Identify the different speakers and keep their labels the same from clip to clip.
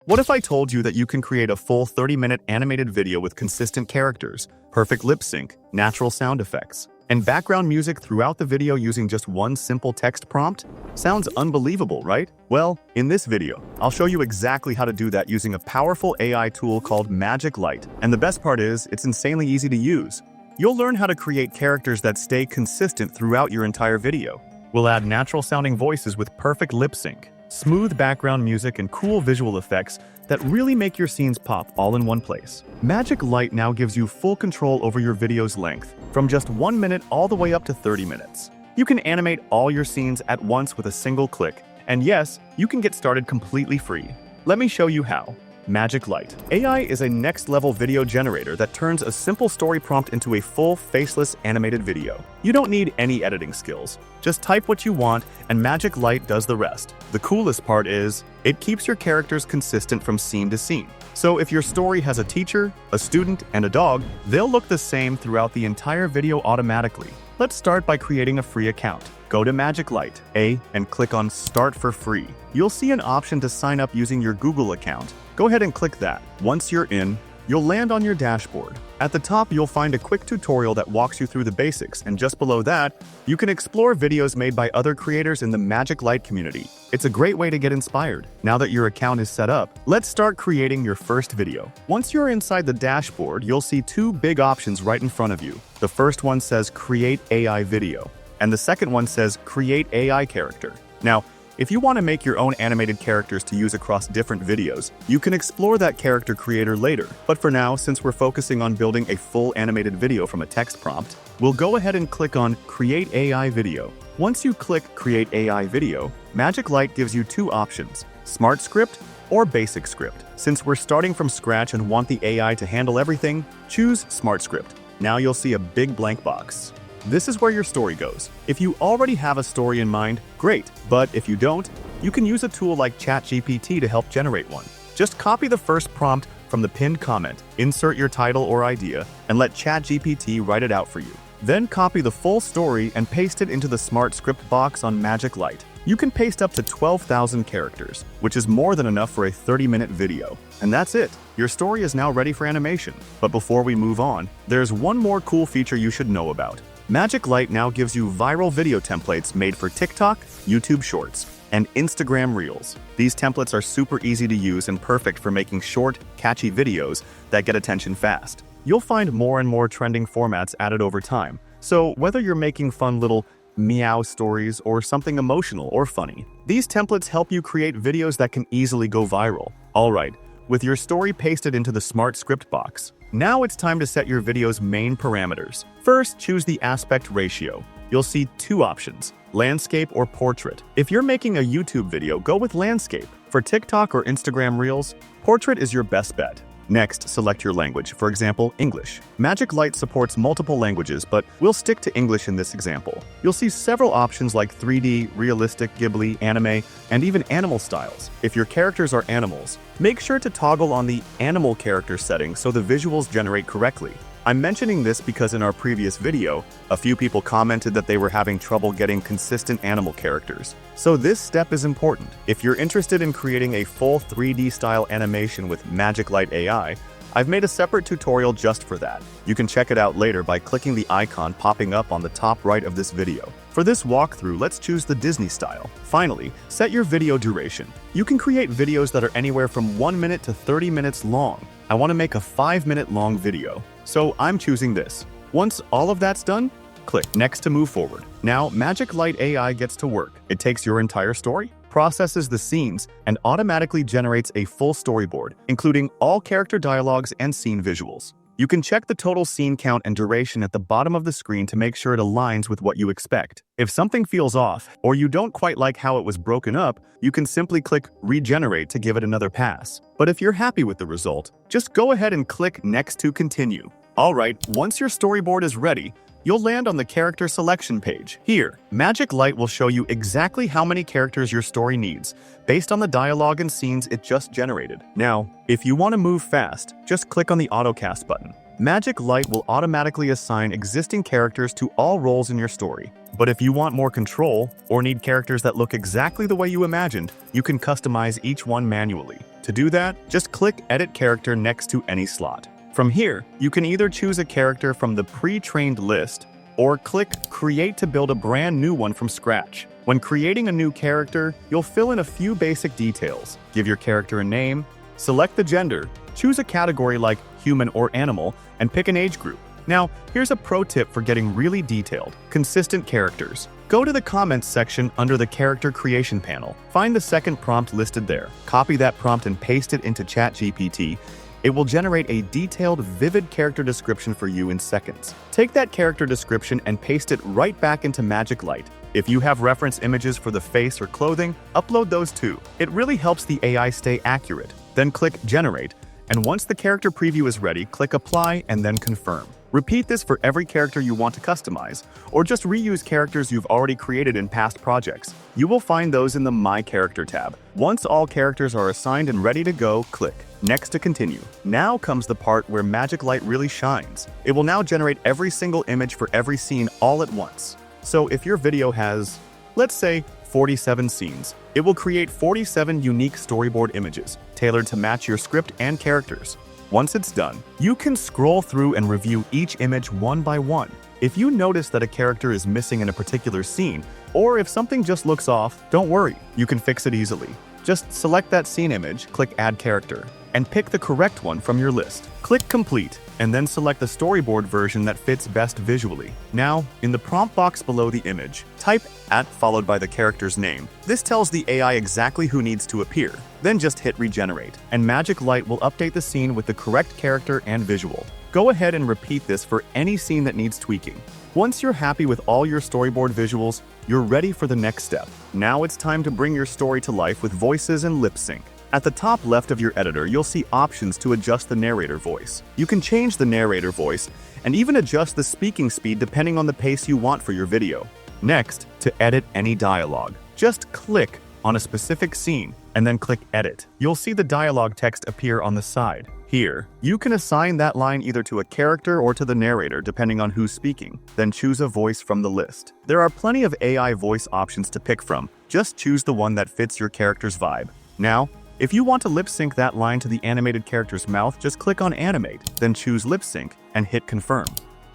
Speaker 1: What if I told you that you can create a full 30-minute animated video with consistent characters, perfect lip sync, natural sound effects, and background music throughout the video using just one simple text prompt? Sounds unbelievable, right? Well, in this video, I'll show you exactly how to do that using a powerful AI tool called MagicLight. And the best part is, it's insanely easy to use. You'll learn how to create characters that stay consistent throughout your entire video. We'll add natural-sounding voices with perfect lip sync, smooth background music, and cool visual effects that really make your scenes pop all in one place. MagicLight now gives you full control over your video's length, from just 1 minute all the way up to 30 minutes. You can animate all your scenes at once with a single click, and yes, you can get started completely free. Let me show you how. MagicLight AI is a next-level video generator that turns a simple story prompt into a full, faceless, animated video. You don't need any editing skills. Just type what you want, and MagicLight does the rest. The coolest part is, it keeps your characters consistent from scene to scene. So if your story has a teacher, a student, and a dog, they'll look the same throughout the entire video automatically. Let's start by creating a free account. Go to MagicLight AI and click on Start for Free. You'll see an option to sign up using your Google account. Go ahead and click that. Once you're in, you'll land on your dashboard. At the top, you'll find a quick tutorial that walks you through the basics, and just below that, you can explore videos made by other creators in the MagicLight community. It's a great way to get inspired. Now that your account is set up, let's start creating your first video. Once you're inside the dashboard, you'll see two big options right in front of you. The first one says Create AI Video, and the second one says Create AI Character. Now, if you want to make your own animated characters to use across different videos, you can explore that character creator later. But for now, since we're focusing on building a full animated video from a text prompt, we'll go ahead and click on Create AI Video. Once you click Create AI Video, MagicLight gives you two options, Smart Script or Basic Script. Since we're starting from scratch and want the AI to handle everything, choose Smart Script. Now you'll see a big blank box. This is where your story goes. If you already have a story in mind, great. But if you don't, you can use a tool like ChatGPT to help generate one. Just copy the first prompt from the pinned comment, insert your title or idea, and let ChatGPT write it out for you. Then copy the full story and paste it into the Smart Script box on MagicLight. You can paste up to 12,000 characters, which is more than enough for a 30-minute video. And that's it. Your story is now ready for animation. But before we move on, there's one more cool feature you should know about. MagicLight now gives you viral video templates made for TikTok, YouTube Shorts, and Instagram Reels. These templates are super easy to use and perfect for making short, catchy videos that get attention fast. You'll find more and more trending formats added over time. So whether you're making fun little meow stories or something emotional or funny, these templates help you create videos that can easily go viral. Alright, with your story pasted into the Smart Script box, now it's time to set your video's main parameters. First, choose the aspect ratio. You'll see two options, landscape or portrait. If you're making a YouTube video, go with landscape. For TikTok or Instagram Reels, portrait is your best bet. Next, select your language, for example, English. MagicLight supports multiple languages, but we'll stick to English in this example. You'll see several options like 3D, realistic, Ghibli, anime, and even animal styles. If your characters are animals, make sure to toggle on the animal character setting so the visuals generate correctly. I'm mentioning this because in our previous video, a few people commented that they were having trouble getting consistent animal characters. So this step is important. If you're interested in creating a full 3D style animation with MagicLight AI, I've made a separate tutorial just for that. You can check it out later by clicking the icon popping up on the top right of this video. For this walkthrough, let's choose the Disney style. Finally, set your video duration. You can create videos that are anywhere from 1 minute to 30 minutes long. I want to make a 5-minute long video, so I'm choosing this. Once all of that's done, click Next to move forward. Now, MagicLight AI gets to work. It takes your entire story, processes the scenes, and automatically generates a full storyboard, including all character dialogues and scene visuals. You can check the total scene count and duration at the bottom of the screen to make sure it aligns with what you expect. If something feels off, or you don't quite like how it was broken up, you can simply click Regenerate to give it another pass. But if you're happy with the result, just go ahead and click Next to continue. Alright, once your storyboard is ready, you'll land on the character selection page. Here, MagicLight will show you exactly how many characters your story needs, based on the dialogue and scenes it just generated. Now, if you want to move fast, just click on the AutoCast button. MagicLight will automatically assign existing characters to all roles in your story. But if you want more control, or need characters that look exactly the way you imagined, you can customize each one manually. To do that, just click Edit Character next to any slot. From here, you can either choose a character from the pre-trained list or click Create to build a brand new one from scratch. When creating a new character, you'll fill in a few basic details. Give your character a name, select the gender, choose a category like human or animal, and pick an age group. Now, here's a pro tip for getting really detailed. Consistent characters. Go to the comments section under the character creation panel. Find the second prompt listed there. Copy that prompt and paste it into ChatGPT. It will generate a detailed, vivid character description for you in seconds. Take that character description and paste it right back into MagicLight. If you have reference images for the face or clothing, upload those too. It really helps the AI stay accurate. Then click Generate, and once the character preview is ready, click Apply and then Confirm. Repeat this for every character you want to customize, or just reuse characters you've already created in past projects. You will find those in the My Character tab. Once all characters are assigned and ready to go, click Next to continue. Now comes the part where MagicLight really shines. It will now generate every single image for every scene all at once. So if your video has, let's say, 47 scenes, it will create 47 unique storyboard images, tailored to match your script and characters. Once it's done, you can scroll through and review each image one by one. If you notice that a character is missing in a particular scene, or if something just looks off, don't worry, you can fix it easily. Just select that scene image, click Add Character, and pick the correct one from your list. Click Complete, and then select the storyboard version that fits best visually. Now, in the prompt box below the image, type @ followed by the character's name. This tells the AI exactly who needs to appear. Then just hit Regenerate, and MagicLight will update the scene with the correct character and visual. Go ahead and repeat this for any scene that needs tweaking. Once you're happy with all your storyboard visuals, you're ready for the next step. Now it's time to bring your story to life with voices and lip sync. At the top left of your editor, you'll see options to adjust the narrator voice. You can change the narrator voice and even adjust the speaking speed depending on the pace you want for your video. Next, to edit any dialogue, just click on a specific scene and then click Edit. You'll see the dialogue text appear on the side. Here, you can assign that line either to a character or to the narrator depending on who's speaking. Then choose a voice from the list. There are plenty of AI voice options to pick from. Just choose the one that fits your character's vibe. Now, if you want to lip sync that line to the animated character's mouth, just click on Animate, then choose Lip Sync and hit Confirm.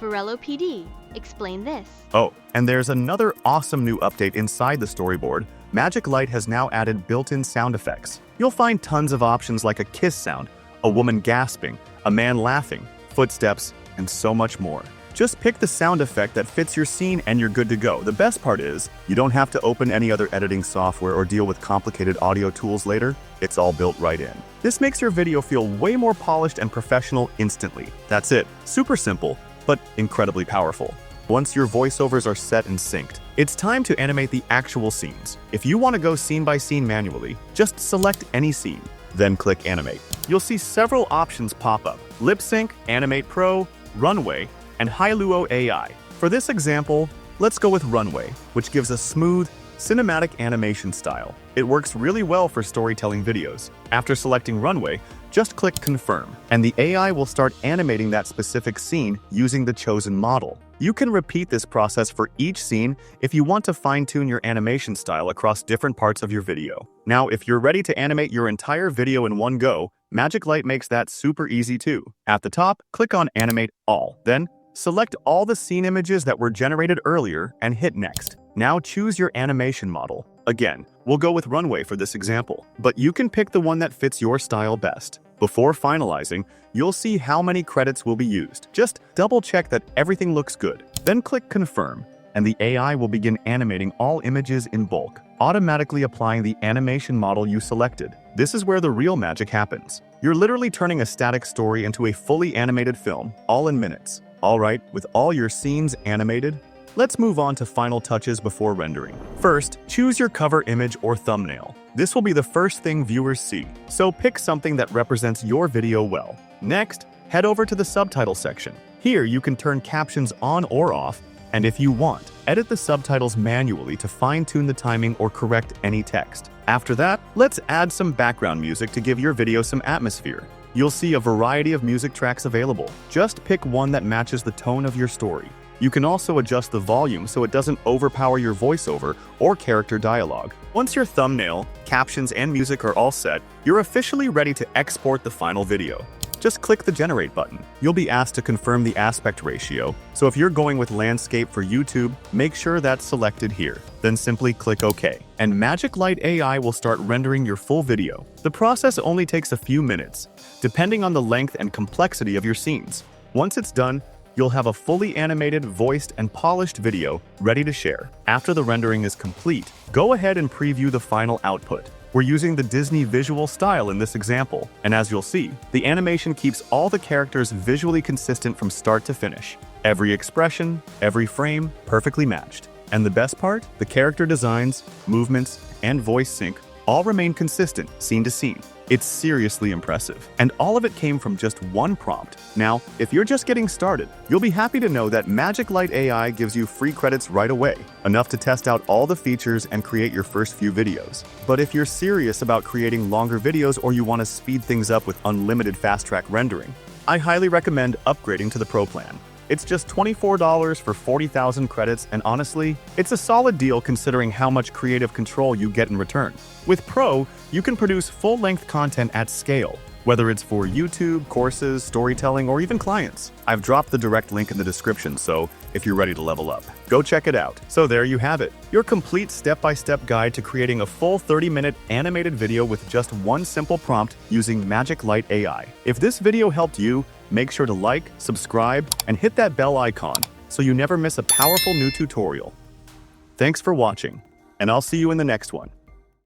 Speaker 2: Varelo PD, explain this.
Speaker 1: Oh, and there's another awesome new update inside the storyboard. MagicLight has now added built-in sound effects. You'll find tons of options like a kiss sound, a woman gasping, a man laughing, footsteps, and so much more. Just pick the sound effect that fits your scene and you're good to go. The best part is, you don't have to open any other editing software or deal with complicated audio tools later. It's all built right in. This makes your video feel way more polished and professional instantly. That's it. Super simple, but incredibly powerful. Once your voiceovers are set and synced, it's time to animate the actual scenes. If you want to go scene by scene manually, just select any scene, then click Animate. You'll see several options pop up: Lip Sync, Animate Pro, Runway, and Hailuo AI. For this example, let's go with Runway, which gives a smooth, cinematic animation style. It works really well for storytelling videos. After selecting Runway, just click Confirm, and the AI will start animating that specific scene using the chosen model. You can repeat this process for each scene if you want to fine-tune your animation style across different parts of your video. Now, if you're ready to animate your entire video in one go, MagicLight makes that super easy too. At the top, click on Animate All, then select all the scene images that were generated earlier and hit Next. Now choose your animation model. Again, we'll go with Runway for this example, but you can pick the one that fits your style best. Before finalizing, you'll see how many credits will be used. Just double check that everything looks good. Then click Confirm, and the AI will begin animating all images in bulk, automatically applying the animation model you selected. This is where the real magic happens. You're literally turning a static story into a fully animated film, all in minutes. Alright, with all your scenes animated, let's move on to final touches before rendering. First, choose your cover image or thumbnail. This will be the first thing viewers see, so pick something that represents your video well. Next, head over to the subtitle section. Here you can turn captions on or off, and if you want, edit the subtitles manually to fine-tune the timing or correct any text. After that, let's add some background music to give your video some atmosphere. You'll see a variety of music tracks available. Just pick one that matches the tone of your story. You can also adjust the volume so it doesn't overpower your voiceover or character dialogue. Once your thumbnail, captions, and music are all set, you're officially ready to export the final video. Just click the Generate button. You'll be asked to confirm the aspect ratio, so if you're going with landscape for YouTube, make sure that's selected here. Then simply click OK, and MagicLight AI will start rendering your full video. The process only takes a few minutes, depending on the length and complexity of your scenes. Once it's done, you'll have a fully animated, voiced, and polished video ready to share. After the rendering is complete, go ahead and preview the final output. We're using the Disney visual style in this example, and as you'll see, the animation keeps all the characters visually consistent from start to finish. Every expression, every frame, perfectly matched. And the best part? The character designs, movements, and voice sync all remain consistent scene to scene. It's seriously impressive, and all of it came from just one prompt. Now, if you're just getting started, you'll be happy to know that MagicLight AI gives you free credits right away, enough to test out all the features and create your first few videos. But if you're serious about creating longer videos or you want to speed things up with unlimited fast-track rendering, I highly recommend upgrading to the Pro plan. It's just $24 for 40,000 credits, and honestly, it's a solid deal considering how much creative control you get in return. With Pro, you can produce full-length content at scale, whether it's for YouTube, courses, storytelling, or even clients. I've dropped the direct link in the description, so if you're ready to level up, go check it out. So there you have it, your complete step-by-step guide to creating a full 30-minute animated video with just one simple prompt using MagicLight AI. If this video helped you, make sure to like, subscribe, and hit that bell icon so you never miss a powerful new tutorial. Thanks for watching, and I'll see you in the next one.